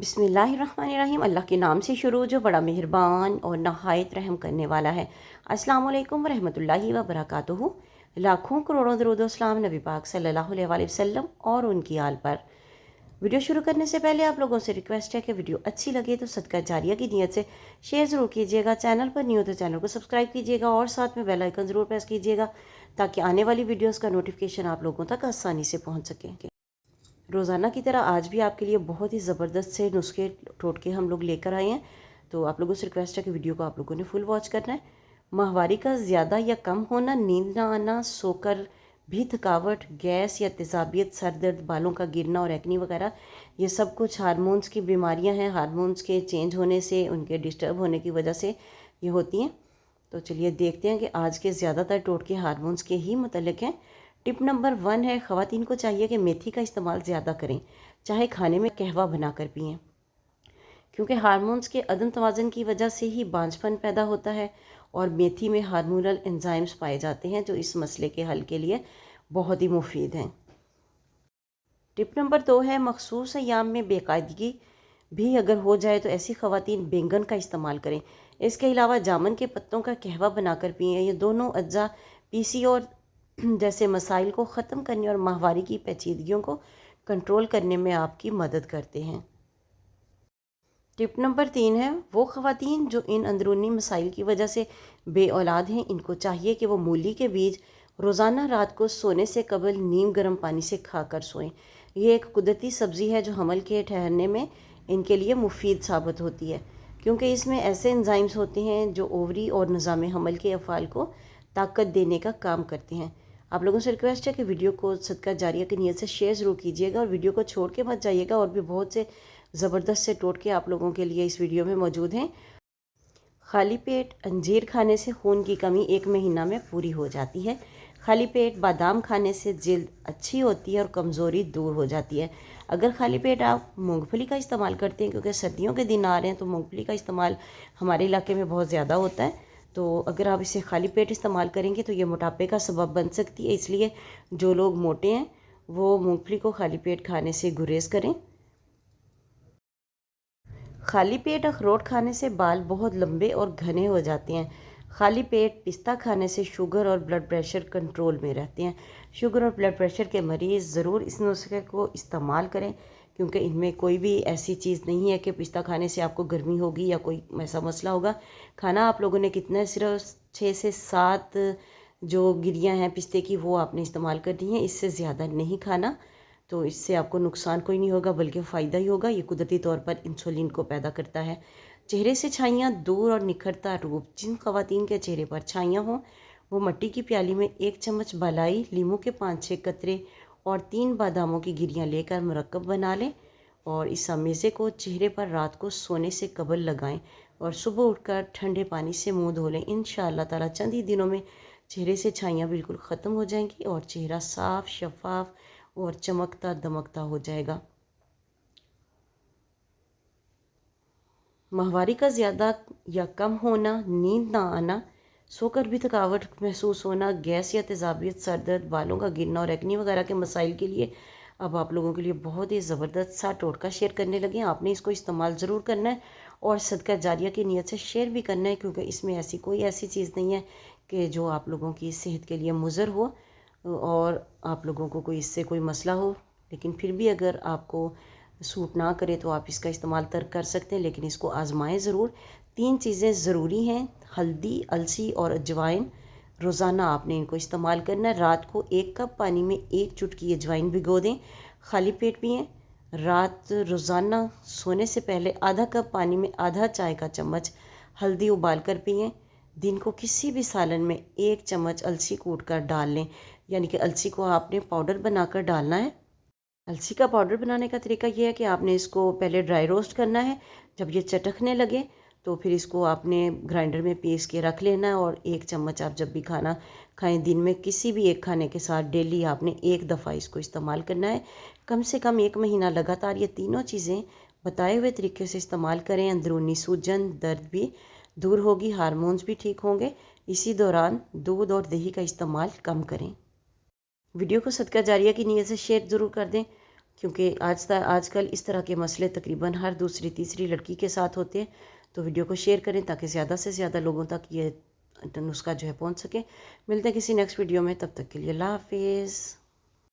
बिस्मिल्लाहिर्रहमानिर्रहीम। अल्लाह के नाम से शुरू जो बड़ा मेहरबान और नहायत रहम करने वाला है। अस्सलाम वालेकुम रहमतुल्लाहि व बरकातुहू। लाखों करोड़ों दरूद व सलाम नबी पाक सल्लल्लाहु अलैहि वसल्लम और उनकी आल पर। वीडियो शुरू करने से पहले आप लोगों से रिक्वेस्ट है कि वीडियो अच्छी लगे तो सदका जारिया की नीयत से शेयर ज़रूर कीजिएगा। चैनल पर न्यू हो तो चैनल को सब्सक्राइब कीजिएगा और साथ में बेल आइकन ज़रूर प्रेस कीजिएगा ताकि आने वाली वीडियोस का नोटिफिकेशन आप लोगों तक आसानी से पहुंच सके। रोज़ाना की तरह आज भी आपके लिए बहुत ही ज़बरदस्त से नुस्खे टोटके हम लोग लेकर आए हैं, तो आप लोगों से रिक्वेस्ट है कि वीडियो को आप लोगों ने फुल वॉच करना है। माहवारी का ज़्यादा या कम होना, नींद ना आना, सोकर भी थकावट, गैस या तेज़ाबियत, सर दर्द, बालों का गिरना और एक्नी वगैरह, ये सब कुछ हार्मोन्स की बीमारियां हैं। हार्मोन्स के चेंज होने से, उनके डिस्टर्ब होने की वजह से ये होती हैं। तो चलिए देखते हैं कि आज के ज़्यादातर टोटके हार्मोन्स के ही मुतल्लिक हैं। टिप नंबर 1 है, ख़वातीन को चाहिए कि मेथी का इस्तेमाल ज़्यादा करें, चाहे खाने में कहवा बनाकर पिएं, क्योंकि हार्मोन्स के अदम तवाज़ुन की वजह से ही बांझपन पैदा होता है और मेथी में हार्मोनल एंजाइम्स पाए जाते हैं जो इस मसले के हल के लिए बहुत ही मुफीद हैं। टिप नंबर 2 है, मखसूस अयाम में बेकायदगी भी अगर हो जाए तो ऐसी ख़वातीन बैंगन का इस्तेमाल करें। इसके अलावा जामुन के पत्तों का कहवा बनाकर पिएं। ये दोनों अज्जा पीसीओएस जैसे मसाइल को ख़त्म करने और माहवारी की पेचीदगियों को कंट्रोल करने में आपकी मदद करते हैं। टिप नंबर 3 है, वो ख़वातीन जो इन अंदरूनी मसाइल की वजह से बे औलाद हैं, इनको चाहिए कि वो मूली के बीज रोज़ाना रात को सोने से कबल नीम गर्म पानी से खाकर सोएं। ये एक कुदरती सब्ज़ी है जो हमल के ठहरने में इनके लिए मुफीद साबित होती है, क्योंकि इसमें ऐसे एंजाइम्स होते हैं जो ओवरी और निज़ाम हमल के अफ़ाल को ताकत देने का काम करते हैं। आप लोगों से रिक्वेस्ट है कि वीडियो को सदका जारिया की नीयत से शेयर ज़रूर कीजिएगा और वीडियो को छोड़ के मत जाइएगा। और भी बहुत से ज़बरदस्त से टोटके आप लोगों के लिए इस वीडियो में मौजूद हैं। खाली पेट अंजीर खाने से खून की कमी 1 महीना में पूरी हो जाती है। खाली पेट बादाम खाने से जिल्द अच्छी होती है और कमज़ोरी दूर हो जाती है। अगर खाली पेट आप मूंगफली का इस्तेमाल करते हैं, क्योंकि सर्दियों के दिन आ रहे हैं तो मूंगफली का इस्तेमाल हमारे इलाके में बहुत ज़्यादा होता है, तो अगर आप इसे खाली पेट इस्तेमाल करेंगे तो ये मोटापे का सबब बन सकती है। इसलिए जो लोग मोटे हैं वो मूंगफली को खाली पेट खाने से गुरेज करें। खाली पेट अखरोट खाने से बाल बहुत लंबे और घने हो जाते हैं। खाली पेट पिस्ता खाने से शुगर और ब्लड प्रेशर कंट्रोल में रहते हैं। शुगर और ब्लड प्रेशर के मरीज़ ज़रूर इस नुस्खे को इस्तेमाल करें, क्योंकि इनमें कोई भी ऐसी चीज़ नहीं है कि पिस्ता खाने से आपको गर्मी होगी या कोई ऐसा मसला होगा। खाना आप लोगों ने कितना, सिर्फ 6 से 7 जो गिरियाँ हैं पिस्ते की वो आपने इस्तेमाल करनी है, इससे ज़्यादा नहीं खाना। तो इससे आपको नुकसान कोई नहीं होगा बल्कि फ़ायदा ही होगा। ये कुदरती तौर पर इंसुलिन को पैदा करता है। चेहरे से छाइयाँ दूर और निखरता रूप, जिन ख़वातीन के चेहरे पर छाइयाँ हों वो मट्टी की प्याली में 1 चम्मच बालाई, लीमू के 5-6 कतरे और 3 बादामों की गिरियाँ लेकर मुरक्कब बना लें और इस अमेज़े को चेहरे पर रात को सोने से कबल लगाएं और सुबह उठकर ठंडे पानी से मुँह धो लें। इंशाअल्लाह ताला चंद ही दिनों में चेहरे से छाइयाँ बिल्कुल ख़त्म हो जाएंगी और चेहरा साफ, शफाफ और चमकता दमकता हो जाएगा। माहवारी का ज़्यादा या कम होना, नींद ना आना, सोकर भी थकावट महसूस होना, गैस या तेज़ाबियत, सर दर्द, बालों का गिरना और एक्नी वगैरह के मसाइल के लिए अब आप लोगों के लिए बहुत ही ज़बरदस्त सा टोटका शेयर करने लगे हैं। आपने इसको इस्तेमाल ज़रूर करना है और सदका जारिया की नीयत से शेयर भी करना है, क्योंकि इसमें ऐसी चीज़ नहीं है कि जो आप लोगों की सेहत के लिए मुज़र हो और आप लोगों को कोई इससे कोई मसला हो। लेकिन फिर भी अगर आपको सूट ना करे तो आप इसका इस्तेमाल तर्क कर सकते हैं, लेकिन इसको आजमाएं ज़रूर। 3 चीज़ें ज़रूरी हैं, हल्दी, अलसी और अजवाइन। रोज़ाना आपने इनको इस्तेमाल करना है। रात को 1 कप पानी में 1 चुटकी अजवाइन भिगो दें, खाली पेट पिएँ। रात रोज़ाना सोने से पहले आधा कप पानी में आधा चाय का चम्मच हल्दी उबाल कर पिएँ। दिन को किसी भी सालन में 1 चम्मच अलसी कूट कर डाल लें, यानी कि अलसी को आपने पाउडर बनाकर डालना है। अलसी का पाउडर बनाने का तरीका ये है कि आपने इसको पहले ड्राई रोस्ट करना है। जब ये चटकने लगे तो फिर इसको आपने ग्राइंडर में पीस के रख लेना है और 1 चम्मच आप जब भी खाना खाएं, दिन में किसी भी एक खाने के साथ डेली आपने 1 दफ़ा इसको इस्तेमाल करना है। कम से कम 1 महीना लगातार ये तीनों चीज़ें बताए हुए तरीके से इस्तेमाल करें। अंदरूनी सूजन, दर्द भी दूर होगी, हार्मोन्स भी ठीक होंगे। इसी दौरान दूध और दही का इस्तेमाल कम करें। वीडियो को सदका जारिया की नीयत से शेयर ज़रूर कर दें। کیونکہ آج کل اس طرح کے مسئلے تقریباً ہر دوسری تیسری لڑکی کے ساتھ ہوتے ہیں. تو ویڈیو کو شیئر کریں تاکہ زیادہ سے زیادہ لوگوں تک یہ نسخہ جو ہے پہنچ سکے. ملتے ہیں کسی نیکسٹ ویڈیو میں، تب تک کے لیے اللہ حافظ.